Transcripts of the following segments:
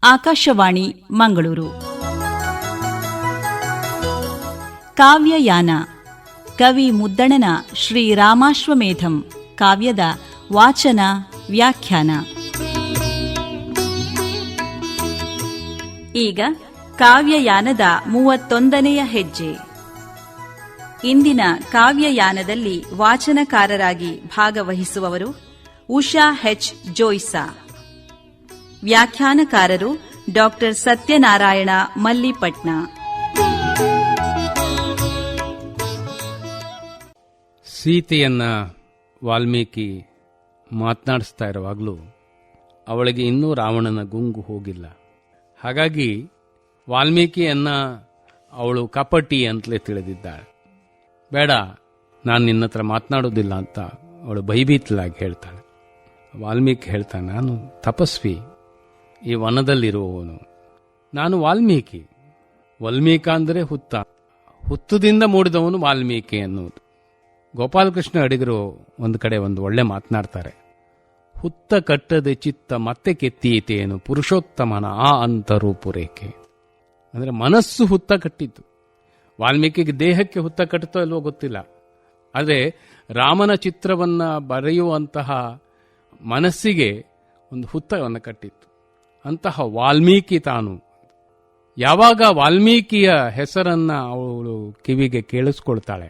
ಆಕಾಶವಾಣಿ ಮಂಗಳೂರು. ಕಾವ್ಯಯಾನ ಕವಿ ಮುದ್ದಣನ ಶ್ರೀರಾಮಾಶ್ವಮೇಧಂ ಕಾವ್ಯದ ವಾಚನ ವ್ಯಾಖ್ಯಾನ. ಈಗ ಕಾವ್ಯಯಾನದ 31ನೆಯ ಹೆಜ್ಜೆ. ಇಂದಿನ ಕಾವ್ಯಯಾನದಲ್ಲಿ ವಾಚನಕಾರರಾಗಿ ಭಾಗವಹಿಸುವವರು ಉಷಾ ಹೆಚ್ ಜೋಯ್ಸಾ. ವ್ಯಾಖ್ಯಾನಕಾರರು ಡಾ ಸತ್ಯನಾರಾಯಣ ಮಲ್ಲಿಪಟ್ನ. ಸೀತೆಯನ್ನ ವಾಲ್ಮೀಕಿ ಮಾತನಾಡಿಸ್ತಾ ಇರುವಾಗಲೂ ಅವಳಿಗೆ ಇನ್ನೂ ರಾವಣನ ಗುಂಗು ಹೋಗಿಲ್ಲ. ಹಾಗಾಗಿ ವಾಲ್ಮೀಕಿಯನ್ನ ಅವಳು ಕಪಟಿ ಅಂತಲೇ ತಿಳಿದಿದ್ದಾಳೆ. ಬೇಡ, ನಾನು ನಿನ್ನ ಹತ್ರ ಮಾತನಾಡೋದಿಲ್ಲ ಅಂತ ಅವಳು ಭಯಭೀತಲಾಗಿ ಹೇಳ್ತಾಳೆ. ವಾಲ್ಮೀಕಿ ಹೇಳ್ತಾನೆ, ನಾನು ತಪಸ್ವಿ, ಈ ವನದಲ್ಲಿರುವವನು, ನಾನು ವಾಲ್ಮೀಕಿ. ವಾಲ್ಮೀಕ ಅಂದರೆ ಹುತ್ತ, ಹುತ್ತದಿಂದ ಮೂಡಿದವನು ವಾಲ್ಮೀಕಿ ಅನ್ನುವುದು. ಗೋಪಾಲಕೃಷ್ಣ ಅಡಿಗರು ಒಂದು ಕಡೆ ಒಂದು ಒಳ್ಳೆ ಮಾತನಾಡ್ತಾರೆ. ಹುತ್ತ ಕಟ್ಟದೆ ಚಿತ್ತ ಮತ್ತೆ ಕೆತ್ತೀತೇನು ಪುರುಷೋತ್ತಮನ ಆ ಅಂತರೂಪುರೇಖೆ. ಅಂದರೆ ಮನಸ್ಸು ಹುತ್ತ ಕಟ್ಟಿತ್ತು. ವಾಲ್ಮೀಕಿಗೆ ದೇಹಕ್ಕೆ ಹುತ್ತ ಕಟ್ಟುತ್ತೋ ಇಲ್ವೋ ಗೊತ್ತಿಲ್ಲ, ಆದರೆ ರಾಮನ ಚಿತ್ರವನ್ನು ಬರೆಯುವಂತಹ ಮನಸ್ಸಿಗೆ ಒಂದು ಹುತ್ತವನ್ನು ಕಟ್ಟಿತ್ತು. ಅಂತಹ ವಾಲ್ಮೀಕಿ ತಾನು. ಯಾವಾಗ ವಾಲ್ಮೀಕಿಯ ಹೆಸರನ್ನ ಅವಳು ಕಿವಿಗೆ ಕೇಳಿಸ್ಕೊಳ್ತಾಳೆ,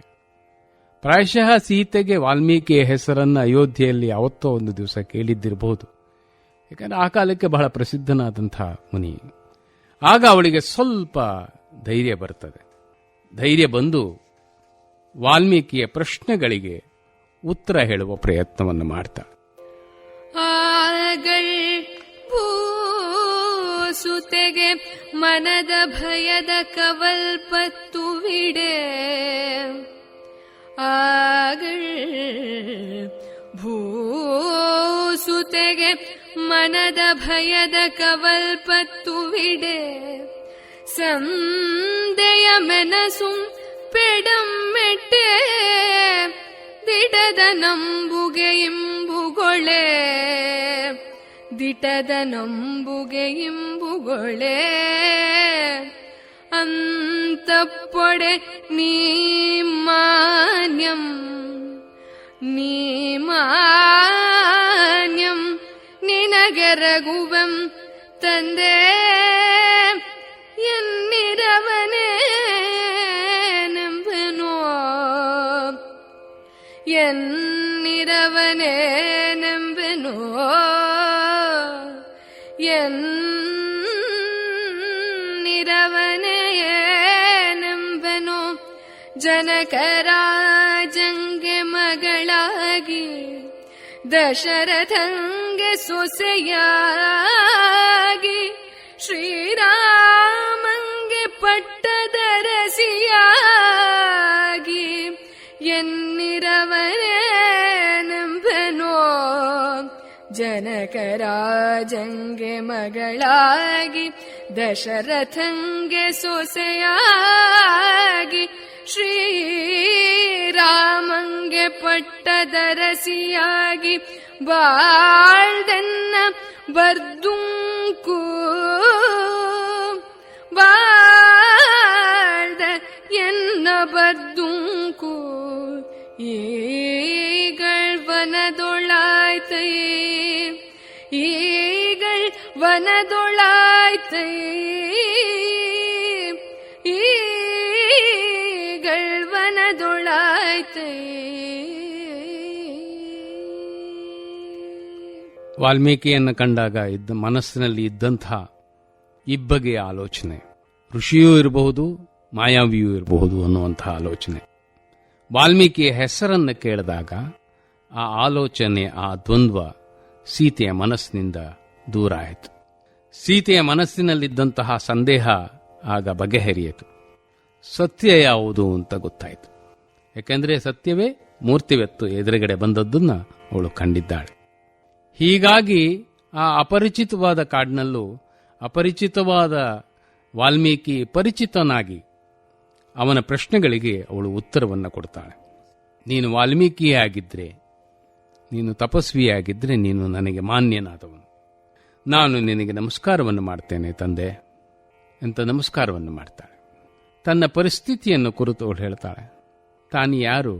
ಪ್ರಾಯಶಃ ಸೀತೆಗೆ ವಾಲ್ಮೀಕಿಯ ಹೆಸರನ್ನು ಅಯೋಧ್ಯೆಯಲ್ಲಿ ಯಾವತ್ತೋ ಒಂದು ದಿವಸ ಕೇಳಿದ್ದಿರಬಹುದು, ಯಾಕಂದರೆ ಆ ಕಾಲಕ್ಕೆ ಬಹಳ ಪ್ರಸಿದ್ಧನಾದಂಥ ಮುನಿ. ಆಗ ಅವಳಿಗೆ ಸ್ವಲ್ಪ ಧೈರ್ಯ ಬರ್ತದೆ. ಧೈರ್ಯ ಬಂದು ವಾಲ್ಮೀಕಿಯ ಪ್ರಶ್ನೆಗಳಿಗೆ ಉತ್ತರ ಹೇಳುವ ಪ್ರಯತ್ನವನ್ನು ಮಾಡ್ತಾಳೆ. ಸುತೆಗೆ ಮನದ ಭಯದ ಕವಲ್ಪತ್ತುವಿಡೆ, ಭೂಸುತೆಗೆ ಮನದ ಭಯದ ಕವಲ್ಪತ್ತುವಿಡೆ, ಸಂದೆಯ ಮೆನಸು ಪೆಡಮ್ಮೆಟ್ಟೆ, ದಿಟದ ನಂಬುಗೆ ಇಂಬುಗೊಳೆ, ದಿಟದ ನಂಬುಗೆ ಇಂಬುಗೊಳೆ, ಅಂತಪ್ಪೊಡೆ ನೀಮಾನ್ಯಂ ನೀಮಾನ್ಯಂ ನಿನಗೆರಗುವೆಂ ತಂದೆ ಎನ್ನಿರವನೇ ನಂಬೆನೋ, ಎನ್ನಿರವನೇ ನಂಬೆನೋ, ಎನ್ನಿರವನೇ ನಂಬೆನೋ. ಜನಕರಾಜಂಗೆ ಮಗಳಾಗಿ ದಶರಥಂಗೆ ಸೊಸೆಯಾಗಿ, ಶ್ರೀರಾಮಂಗೆ ಪಟ್ಟದರಸಿಯಾಗಿ, ಎನ್ನಿರವನೇ ನಂಬೆನೋ. ಜನಕರಾಜಂಗೆ ಮಗಳಾಗಿ ದಶರಥಂಗೆ ಸೊಸೆಯಾಗಿ, ಶ್ರೀರಾಮಂಗೆ ಪಟ್ಟದರಸಿಯಾಗಿ, ಬಾಳ್ದೆನ್ನ ಬರ್ದುಂಕು ಬಾಳ್ದ ಎನ್ನ ಬರ್ದುಂಕು, ಈಗಳ್ ವನದೊಳಾಯ್ತೈ, ಈಗಳ್ ವನದೊಳಾಯ್ತೈ, ಈಗಳ್ ವನದೊಳಾಯ್ತೈ. ವಾಲ್ಮೀಕಿಯನ್ನು ಕಂಡಾಗ ಮನಸ್ಸಿನಲ್ಲಿ ಇದ್ದಂಥ ಇಬ್ಬಗೆಯ ಆಲೋಚನೆ, ಋಷಿಯೂ ಇರಬಹುದು ಮಾಯಾವಿಯೂ ಇರಬಹುದು ಅನ್ನುವಂಥ ಆಲೋಚನೆ. ವಾಲ್ಮೀಕಿಯ ಹೆಸರನ್ನು ಕೇಳಿದಾಗ ಆ ಆಲೋಚನೆ, ಆ ದ್ವಂದ್ವ ಸೀತೆಯ ಮನಸ್ಸಿನಿಂದ ದೂರ ಆಯಿತು. ಸೀತೆಯ ಮನಸ್ಸಿನಲ್ಲಿದ್ದಂತಹ ಸಂದೇಹ ಆಗ ಬಗೆಹರಿಯಿತು. ಸತ್ಯ ಯಾವುದು ಅಂತ ಗೊತ್ತಾಯಿತು. ಯಾಕೆಂದರೆ ಸತ್ಯವೇ ಮೂರ್ತಿವೆತ್ತು ಎದುರುಗಡೆ ಬಂದದ್ದನ್ನು ಅವಳು ಕಂಡಿದ್ದಾಳೆ. ಹೀಗಾಗಿ ಆ ಅಪರಿಚಿತವಾದ ಕಾಡಿನಲ್ಲೂ ಅಪರಿಚಿತವಾದ ವಾಲ್ಮೀಕಿ ಪರಿಚಿತನಾಗಿ ಅವನ ಪ್ರಶ್ನೆಗಳಿಗೆ ಅವಳು ಉತ್ತರವನ್ನು ಕೊಡ್ತಾಳೆ. ನೀನು ವಾಲ್ಮೀಕಿಯೇ ಆಗಿದ್ರೆ, ನೀನು ತಪಸ್ವಿಯಾಗಿದ್ದರೆ ನೀನು ನನಗೆ ಮಾನ್ಯನಾದವನು. ನಾನು ನಿನಗೆ ನಮಸ್ಕಾರವನ್ನು ಮಾಡ್ತೇನೆ ತಂದೆ ಅಂತ ನಮಸ್ಕಾರವನ್ನು ಮಾಡ್ತಾಳೆ. ತನ್ನ ಪರಿಸ್ಥಿತಿಯನ್ನು ಕುರಿತು ಅವಳು ಹೇಳ್ತಾಳೆ. ತಾನು ಯಾರು?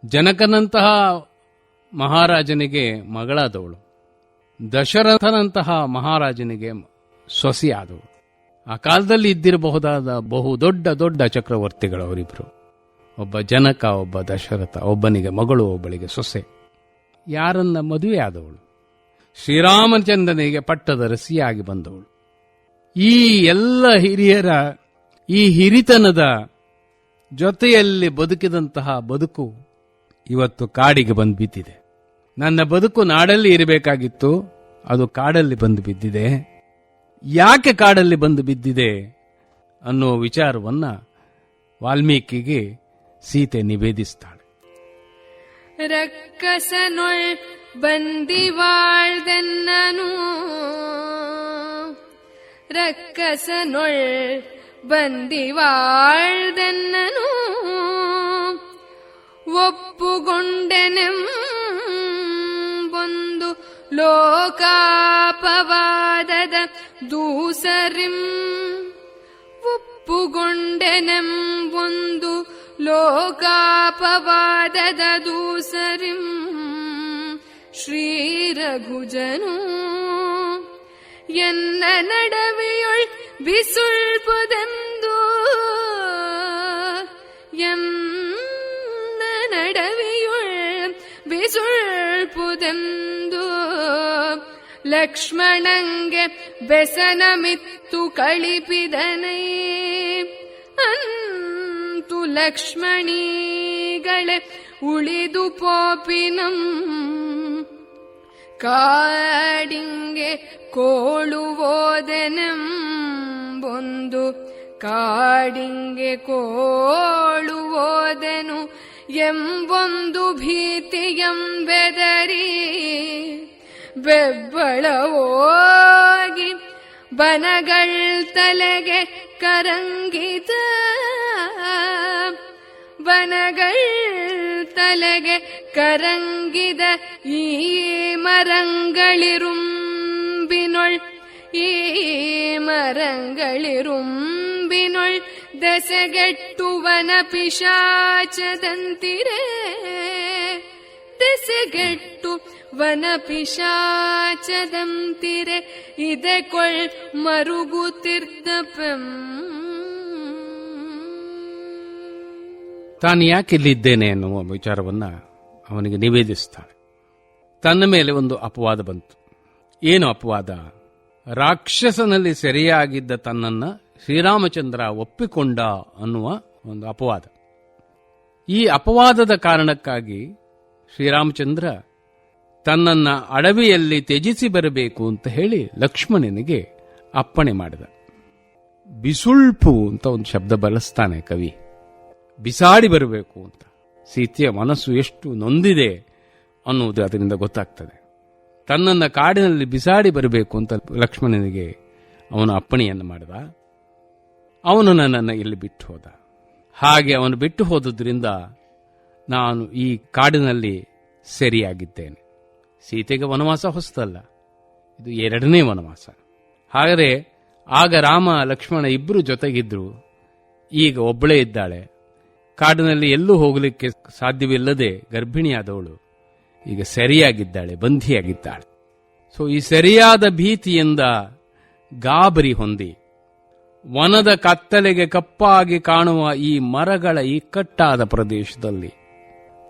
ಜನಕನಂತಹ ಮಹಾರಾಜನಿಗೆ ಮಗಳಾದವಳು, ದಶರಥನಂತಹ ಮಹಾರಾಜನಿಗೆ ಸೊಸೆಯಾದವಳು. ಆ ಕಾಲದಲ್ಲಿ ಇದ್ದಿರಬಹುದಾದ ದೊಡ್ಡ ದೊಡ್ಡ ಚಕ್ರವರ್ತಿಗಳವರಿಬ್ಬರು, ಒಬ್ಬ ಜನಕ, ಒಬ್ಬ ದಶರಥ, ಒಬ್ಬನಿಗೆ ಮಗಳು, ಒಬ್ಬಳಿಗೆ ಸೊಸೆ. ಯಾರನ್ನ ಮದುವೆ ಆದವಳು? ಶ್ರೀರಾಮಚಂದ್ರನಿಗೆ ಪಟ್ಟದ ರಸಿಯಾಗಿ ಬಂದವಳು. ಈ ಎಲ್ಲ ಹಿರಿಯರ ಈ ಹಿರಿತನದ ಜೊತೆಯಲ್ಲಿ ಬದುಕಿದಂತಹ ಬದುಕು ಇವತ್ತು ಕಾಡಿಗೆ ಬಂದು ಬಿದ್ದಿದೆ. ನನ್ನ ಬದುಕು ನಾಡಲ್ಲಿ ಇರಬೇಕಾಗಿತ್ತು, ಅದು ಕಾಡಲ್ಲಿ ಬಂದು ಬಿದ್ದಿದೆ. ಯಾಕೆ ಕಾಡಲ್ಲಿ ಬಂದು ಬಿದ್ದಿದೆ ಅನ್ನೋ ವಿಚಾರವನ್ನ ವಾಲ್ಮೀಕಿಗೆ ಸೀತೆ ನಿವೇದಿಸ್ತಾಳೆ. ರಕ್ಕಸನೊಳ್ ಬಂದಿವಾಳ್ದೆನ್ನನು, ರಕ್ಕಸನೊಳ್ ಬಂದಿವಾಳ್ದೆನ್ನನು, ಒಪ್ಪುಗೊಂಡೆನೆಂಬೊಂದು ಲೋಕಾಪವಾದದ ದೂಸರಿಂ, ಒಪ್ಪುಗೊಂಡೆನೆಂಬೊಂದು ಲೋಕಾಪವಾದದ ದೂಸರಿಂ, ಶ್ರೀರಘುಜನು ಎನ್ನ ನಡವೆಯೊಳ್ ಬಿಸುಳ್ಪುದೆಂದು, ಎನ್ನ ನಡವೆಯೊಳ್ ಬಿಸುಳ್ಪುದೆಂದು, ಲಕ್ಷ್ಮಣಂಗೆ ಬೆಸನಮಿತ್ತು ಕಳಿಪಿದನೈ, ಅಂತೂ ಲಕ್ಷ್ಮಣೀಗಳೇ ಉಳಿದು ಪೋಪಿನಂ, ಕಾಡಿಂಗೆ ಕೋಳುವೋದೆನೆಂಬೊಂದು, ಕಾಡಿಂಗೆ ಕೋಳುವೋದೆನು ಎಂಬೊಂದು ಭೀತಿಯಂ ಬೆದರಿ, ಬೆಬ್ಬಳವೋಗಿ ಬನಗಳ್ ತಲೆಗೆ ಕರಂಗಿತ, ಬನಗಳ್ ತಲೆಗೆ ಕರಂಗಿದ ಈ ಮರಂಗಳಿರುಂಬಿನೊಳ್, ಈ ಮರಂಗಳಿರುಂಬಿನೊಳ್ ದೆಸೆಗೆಟ್ಟುವನ ಪಿಶಾಚದಂತಿರೆ, ದೆಸೆಗೆಟ್ಟು ವನ ಪಿಶಾಚದಂತಿರೆ, ಇದೆ ಕೊಳ್ ಮರುಗುತ್ತಿರ್ದಪಂ. ತಾನು ಯಾಕಿಲ್ಲಿದ್ದೇನೆ ಎನ್ನುವ ವಿಚಾರವನ್ನ ಅವನಿಗೆ ನಿವೇದಿಸ್ತಾಳೆ. ತನ್ನ ಮೇಲೆ ಒಂದು ಅಪವಾದ ಬಂತು. ಏನು ಅಪವಾದ? ರಾಕ್ಷಸನಲ್ಲಿ ಸೆರೆಯಾಗಿದ್ದ ತನ್ನನ್ನ ಶ್ರೀರಾಮಚಂದ್ರ ಒಪ್ಪಿಕೊಂಡ ಅನ್ನುವ ಒಂದು ಅಪವಾದ. ಈ ಅಪವಾದದ ಕಾರಣಕ್ಕಾಗಿ ಶ್ರೀರಾಮಚಂದ್ರ ತನ್ನನ್ನ ಅಡವಿಯಲ್ಲಿ ತ್ಯಜಿಸಿ ಬರಬೇಕು ಅಂತ ಹೇಳಿ ಲಕ್ಷ್ಮಣನಿಗೆ ಅಪ್ಪಣೆ ಮಾಡಿದ. ಬಿಸುಳ್ಪು ಅಂತ ಒಂದು ಶಬ್ದ ಬಳಸ್ತಾನೆ ಕವಿ, ಬಿಸಾಡಿ ಬರಬೇಕು ಅಂತ. ಸೀತೆಯ ಮನಸ್ಸು ಎಷ್ಟು ನೊಂದಿದೆ ಅನ್ನುವುದು ಅದರಿಂದ ಗೊತ್ತಾಗ್ತದೆ. ತನ್ನನ್ನ ಕಾಡಿನಲ್ಲಿ ಬಿಸಾಡಿ ಬರಬೇಕು ಅಂತ ಲಕ್ಷ್ಮಣನಿಗೆ ಅವನು ಅಪ್ಪಣೆಯನ್ನು ಮಾಡಿದ. ಅವನು ನನ್ನನ್ನು ಇಲ್ಲಿ ಬಿಟ್ಟು ಹೋದ. ಹಾಗೆ ಅವನು ಬಿಟ್ಟು ಹೋದುದರಿಂದ ನಾನು ಈ ಕಾಡಿನಲ್ಲಿ ಸೆರೆಯಾಗಿದ್ದೇನೆ. ಸೀತೆಗೆ ವನವಾಸ ಹೊಸದಲ್ಲ, ಇದು 2ನೇ ವನವಾಸ. ಹಾಗಾದರೆ ಆಗ ರಾಮ ಲಕ್ಷ್ಮಣ ಇಬ್ಬರು ಜೊತೆಗಿದ್ರು, ಈಗ ಒಬ್ಬಳೇ ಇದ್ದಾಳೆ. ಕಾಡಿನಲ್ಲಿ ಎಲ್ಲೂ ಹೋಗಲಿಕ್ಕೆ ಸಾಧ್ಯವಿಲ್ಲದೆ ಗರ್ಭಿಣಿಯಾದವಳು ಈಗ ಸೆರೆಯಾಗಿದ್ದಾಳೆ, ಬಂಧಿಯಾಗಿದ್ದಾಳೆ. ಸೊ ಈ ಸರಿಯಾದ ಭೀತಿಯಿಂದ ಗಾಬರಿ ಹೊಂದಿ ವನದ ಕತ್ತಲೆಗೆ ಕಪ್ಪಾಗಿ ಕಾಣುವ ಈ ಮರಗಳ ಇಕ್ಕಟ್ಟಾದ ಪ್ರದೇಶದಲ್ಲಿ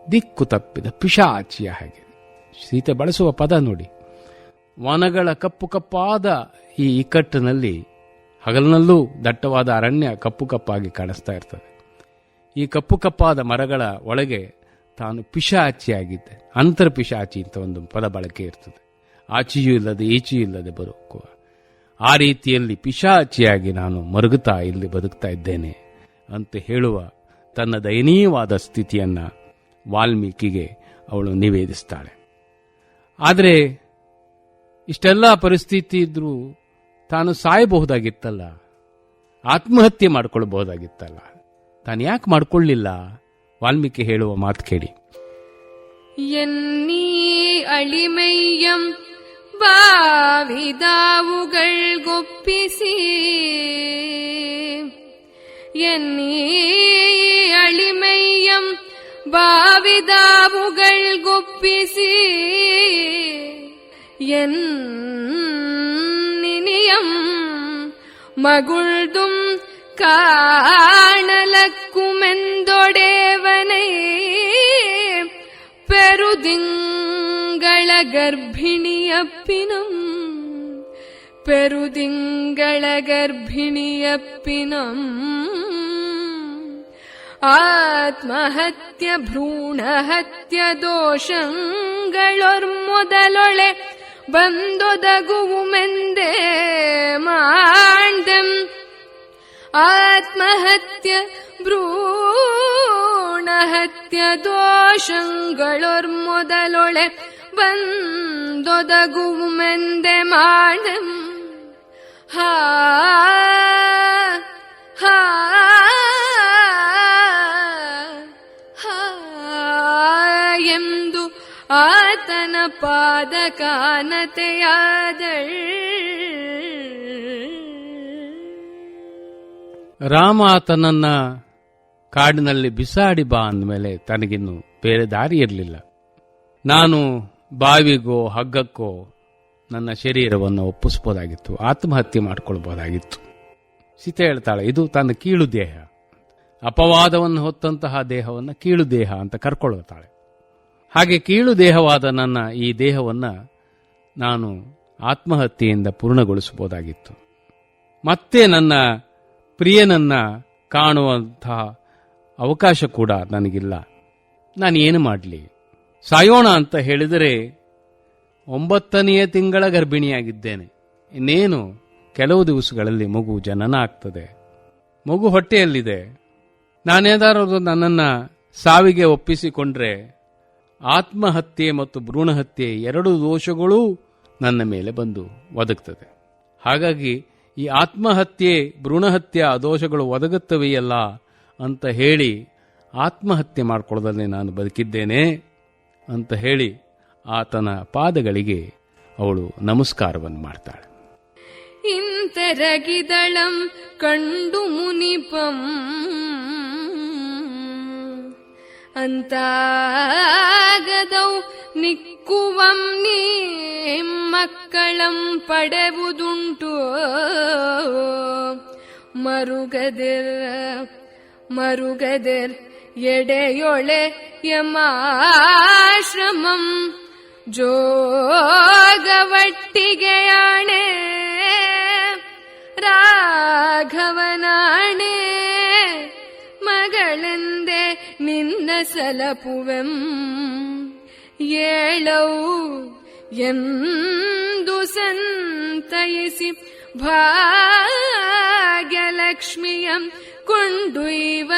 ದಿಕ್ಕು ತಪ್ಪಿದ ಪಿಶಾಚಿಯ ಹಾಗೆ. ಸೀತೆ ಬಳಸುವ ಪದ ನೋಡಿ, ವನಗಳ ಕಪ್ಪು ಕಪ್ಪಾದ ಈ ಇಕ್ಕಟ್ಟಿನಲ್ಲಿ ಹಗಲಿನಲ್ಲೂ ದಟ್ಟವಾದ ಅರಣ್ಯ ಕಪ್ಪು ಕಪ್ಪಾಗಿ ಕಾಣಿಸ್ತಾ ಇರ್ತದೆ. ಈ ಕಪ್ಪು ಕಪ್ಪಾದ ಮರಗಳ ಒಳಗೆ ತಾನು ಪಿಶಾಚಿಯಾಗಿದ್ದೆ. ಅಂತರ್ ಪಿಶಾಚಿ ಅಂತ ಒಂದು ಪದ ಬಳಕೆ ಇರ್ತದೆ. ಆಚೆಯೂ ಇಲ್ಲದೆ ಈಚೆಯೂ ಇಲ್ಲದೆ ಬದುಕುವ ಆ ರೀತಿಯಲ್ಲಿ ಪಿಶಾಚಿಯಾಗಿ ನಾನು ಮರುಗುತ್ತಾ ಇಲ್ಲಿ ಬದುಕ್ತಾ ಇದ್ದೇನೆ ಅಂತ ಹೇಳುವ ತನ್ನ ದಯನೀಯವಾದ ಸ್ಥಿತಿಯನ್ನ ವಾಲ್ಮೀಕಿಗೆ ಅವಳು ನಿವೇದಿಸ್ತಾಳೆ. ಆದರೆ ಇಷ್ಟೆಲ್ಲ ಪರಿಸ್ಥಿತಿ ಇದ್ರೂ ತಾನು ಸಾಯಬಹುದಾಗಿತ್ತಲ್ಲ, ಆತ್ಮಹತ್ಯೆ ಮಾಡಿಕೊಳ್ಳಬಹುದಾಗಿತ್ತಲ್ಲ, ತಾನು ಯಾಕೆ ಮಾಡಿಕೊಳ್ಳಿಲ್ಲ? ವಾಲ್ಮೀಕಿ ಹೇಳುವ ಮಾತು ಕೇಳಿ. ಎನ್ನೀ ಅಳಿಮೈಯಂ ಬಾವಿದಾವುಗಳ್ಗೊಪ್ಪಿಸಿ ಎನ್ನೀ ಅಳಿಮೈಯಂ ಬಾವಿದಾವುಗಳ್ಗೊಪ್ಪಿಸಿ ಎನ್ನಿನಿಯಂ ಮಗುಳ್ದುಂ ಕಾಣಲಕ್ಕುಮೆಂದೊಡೇವನೈ ಪೆರುದಿಂಗಳ ಗರ್ಭಿಣಿಯಪ್ಪಿನಂ ಪೆರುದಿಂಗಳ ಗರ್ಭಿಣಿಯಪ್ಪಿನಂ ಆತ್ಮಹತ್ಯ ಭ್ರೂಣಹತ್ಯ ದೋಷಗಳೊರ್ಮೊದಲೊಳೆ ಬಂದೊದಗುವುಮೆಂದೇ ಮಾಂಡೆಂ ಆತ್ಮಹತ್ಯ ಭ್ರೂಣಹತ್ಯ ದೋಷಗಳೊರ್ಮೊದಲೊಳೆ ಬಂದೊದಗುವುಮೆಂದೆ ಮಾಂಡೆಂ ಹಾ ಹಾ ಎಂದು ಆತನ ಪಾದಕಾನತೆಯಾದಳ್. ರಾಮ ತನ್ನನ್ನ ಕಾಡಿನಲ್ಲಿ ಬಿಸಾಡಿ ಬಾ ಅಂದಮೇಲೆ ತನಗಿನ್ನು ಬೇರೆ ದಾರಿ ಇರಲಿಲ್ಲ. ನಾನು ಬಾವಿಗೋ ಹಗ್ಗಕ್ಕೋ ನನ್ನ ಶರೀರವನ್ನು ಒಪ್ಪಿಸ್ಬೋದಾಗಿತ್ತು, ಆತ್ಮಹತ್ಯೆ ಮಾಡಿಕೊಳ್ಬೋದಾಗಿತ್ತು. ಸೀತೆ ಹೇಳ್ತಾಳೆ, ಇದು ತನ್ನ ಕೀಳು ದೇಹ, ಅಪವಾದವನ್ನು ಹೊತ್ತಂತಹ ದೇಹವನ್ನು ಕೀಳು ದೇಹ ಅಂತ ಕರ್ಕೊಳ್ತಾಳೆ. ಹಾಗೆ ಕೀಳು ದೇಹವಾದ ನನ್ನ ಈ ದೇಹವನ್ನು ನಾನು ಆತ್ಮಹತ್ಯೆಯಿಂದ ಪೂರ್ಣಗೊಳಿಸಬಹುದಾಗಿತ್ತು. ಮತ್ತೆ ನನ್ನ ಪ್ರಿಯನನ್ನ ಕಾಣುವಂತಹ ಅವಕಾಶ ಕೂಡ ನನಗಿಲ್ಲ. ನಾನು ಏನು ಮಾಡಲಿ? ಸಾಯೋಣ ಅಂತ ಹೇಳಿದರೆ 9ನೆಯ ತಿಂಗಳ ಗರ್ಭಿಣಿಯಾಗಿದ್ದೇನೆ. ಇನ್ನೇನು ಕೆಲವು ದಿವಸಗಳಲ್ಲಿ ಮಗು ಜನನ ಆಗ್ತದೆ. ಮಗು ಹೊಟ್ಟೆಯಲ್ಲಿದೆ. ನಾನೇದಾದರೂ ನನ್ನನ್ನು ಸಾವಿಗೆ ಒಪ್ಪಿಸಿಕೊಂಡ್ರೆ ಆತ್ಮಹತ್ಯೆ ಮತ್ತು ಭ್ರೂಣಹತ್ಯೆ 2 ದೋಷಗಳೂ ನನ್ನ ಮೇಲೆ ಬಂದು ಒದಗ್ತದೆ. ಹಾಗಾಗಿ ಈ ಆತ್ಮಹತ್ಯೆ ಭ್ರೂಣಹತ್ಯೆ ದೋಷಗಳು ಒದಗುತ್ತವೆಯಲ್ಲ ಅಂತ ಹೇಳಿ ಆತ್ಮಹತ್ಯೆ ಮಾಡಿಕೊಳ್ಳದಲ್ಲೇ ನಾನು ಬದುಕಿದ್ದೇನೆ ಅಂತ ಹೇಳಿ ಆತನ ಪಾದಗಳಿಗೆ ಅವಳು ನಮಸ್ಕಾರವನ್ನು ಮಾಡ್ತಾಳೆ. ಇಂತೆರಗಿದಳಂ ಕಂಡು ಮುನಿಪಂ ಅಂತಾಗದೌ ನಿಕ್ಕುವಂ ನೀ ಮಕ್ಕಳಂ ಪಡೆವುದುಂಟು ಮರುಗದಿರ್ ಎಡೆಯೊಳೆ ಯಮಾಶ್ರಮಂ ಜೋಗವಟ್ಟಿಗೆಯಾಣೆ ರಾಘವನಾಣೆ ಮಗಳೆಂದೆ ನಿನ್ನ ಸಲಪುವೆಂ ಏಳೌ ಎಂದು ಸಂತೈಸಿ ಭಾಗ್ಯಲಕ್ಷ್ಮಿಯಂ ಕೊಂಡುಯ್ವ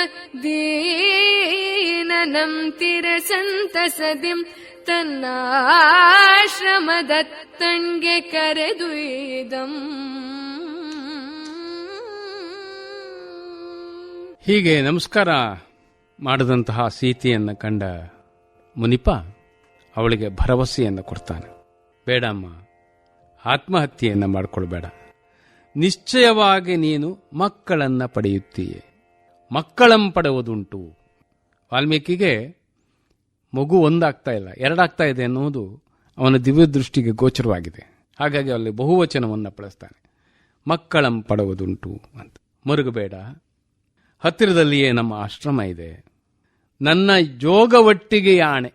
ದೀನನಂ ತಿರ ಸಂತಸದಿಂ ತನ್ನಾಶ್ರಮದತ್ತಣ್ಗೆ ಕರೆದುಯ್ದಂ. ಹೀಗೆ ನಮಸ್ಕಾರ ಮಾಡಿದಂತಹ ಸೀತೆಯನ್ನು ಕಂಡ ಮುನಿಪ ಅವಳಿಗೆ ಭರವಸೆಯನ್ನು ಕೊಡ್ತಾನೆ. ಬೇಡಮ್ಮ, ಆತ್ಮಹತ್ಯೆಯನ್ನು ಮಾಡಿಕೊಳ್ಬೇಡ. ನಿಶ್ಚಯವಾಗಿ ನೀನು ಮಕ್ಕಳನ್ನು ಪಡೆಯುತ್ತೀಯೆ. ಮಕ್ಕಳಂ ಪಡೆಯುವುದುಂಟು. ವಾಲ್ಮೀಕಿಗೆ ಮಗು ಒಂದಾಗ್ತಾ ಇಲ್ಲ, 2 ಆಗ್ತಾ ಇದೆ ಎನ್ನುವುದು ಅವನ ದಿವ್ಯ ದೃಷ್ಟಿಗೆ ಗೋಚರವಾಗಿದೆ. ಹಾಗಾಗಿ ಅಲ್ಲಿ ಬಹುವಚನವನ್ನು ಬಳಸ್ತಾನೆ. ಮಕ್ಕಳಂ ಪಡೆಯುವುದುಂಟು ಅಂತ. ಮರುಗಬೇಡ, ಹತ್ತಿರದಲ್ಲಿಯೇ ನಮ್ಮ ಆಶ್ರಮ ಇದೆ. ನನ್ನ ಯೋಗವಟ್ಟಿಗೆಯ ಆಣೆ,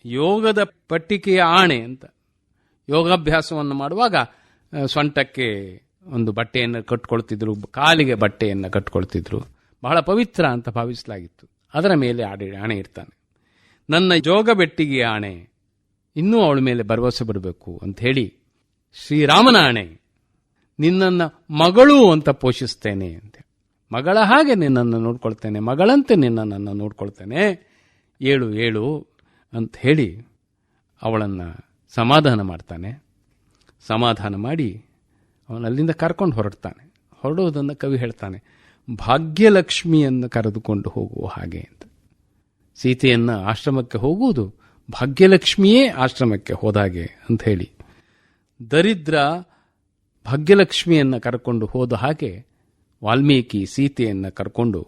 ಯೋಗದ ಪಟ್ಟಿಕೆಯ ಆಣೆ ಅಂತ. ಯೋಗಾಭ್ಯಾಸವನ್ನು ಮಾಡುವಾಗ ಸೊಂಟಕ್ಕೆ ಒಂದು ಬಟ್ಟೆಯನ್ನು ಕಟ್ಕೊಳ್ತಿದ್ರು, ಕಾಲಿಗೆ ಬಟ್ಟೆಯನ್ನು ಕಟ್ಕೊಳ್ತಿದ್ರು. ಬಹಳ ಪವಿತ್ರ ಅಂತ ಭಾವಿಸಲಾಗಿತ್ತು. ಅದರ ಮೇಲೆ ಆಣೆ ಇರ್ತಾನೆ. ನನ್ನ ಯೋಗ ಬೆಟ್ಟಿಗೆಯ ಆಣೆ, ಇನ್ನೂ ಅವಳ ಮೇಲೆ ಭರವಸೆ ಬರಬೇಕು ಅಂತ ಹೇಳಿ ಶ್ರೀರಾಮನ ಆಣೆ, ನಿನ್ನನ್ನು ಮಗಳು ಅಂತ ಪೋಷಿಸ್ತೇನೆ ಅಂತ. ಮಗಳ ಹಾಗೆ ನಿನ್ನನ್ನು ನೋಡ್ಕೊಳ್ತೇನೆ, ಮಗಳಂತೆ ನಿನ್ನನ್ನು ನೋಡ್ಕೊಳ್ತೇನೆ, ಏಳು ಏಳು ಅಂತ ಹೇಳಿ ಅವಳನ್ನು ಸಮಾಧಾನ ಮಾಡ್ತಾನೆ. ಸಮಾಧಾನ ಮಾಡಿ ಅವನಲ್ಲಿಂದ ಕರ್ಕೊಂಡು ಹೊರಡ್ತಾನೆ. ಹೊರಡುವುದನ್ನು ಕವಿ ಹೇಳ್ತಾನೆ, ಭಾಗ್ಯಲಕ್ಷ್ಮಿಯನ್ನು ಕರೆದುಕೊಂಡು ಹೋಗುವ ಹಾಗೆ ಅಂತ. ಸೀತೆಯನ್ನು ಆಶ್ರಮಕ್ಕೆ ಹೋಗುವುದು ಭಾಗ್ಯಲಕ್ಷ್ಮಿಯೇ ಆಶ್ರಮಕ್ಕೆ ಹೋದಾಗೆ ಅಂತ ಹೇಳಿ ದರಿದ್ರ ಭಾಗ್ಯಲಕ್ಷ್ಮಿಯನ್ನು ಕರ್ಕೊಂಡು ಹೋದ ಹಾಗೆ ವಾಲ್ಮೀಕಿ ಸೀತೆಯನ್ನು ಕರ್ಕೊಂಡು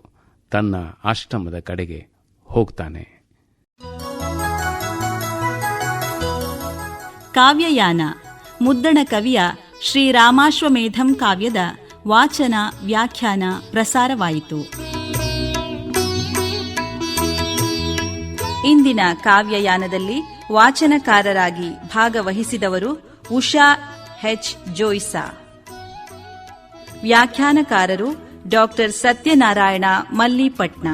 ತನ್ನ ಆಶ್ರಮದ ಕಡೆಗೆ ಹೋಗ್ತಾನೆ. ಕಾವ್ಯಯಾನ ಮುದ್ದಣ ಕವಿಯ ಶ್ರೀರಾಮಾಶ್ವಮೇಧಂ ಕಾವ್ಯದ ವಾಚನ ವ್ಯಾಖ್ಯಾನ ಪ್ರಸಾರವಾಯಿತು. ಇಂದಿನ ಕಾವ್ಯಯಾನದಲ್ಲಿ ವಾಚನಕಾರರಾಗಿ ಭಾಗವಹಿಸಿದವರು ಉಷಾ ಎಚ್ ಜೋಯ್ಸಾ. ವ್ಯಾಖ್ಯಾನಕಾರರು ಡಾಕ್ಟರ್ ಸತ್ಯನಾರಾಯಣ ಮಲ್ಲಿಪಟ್ನ.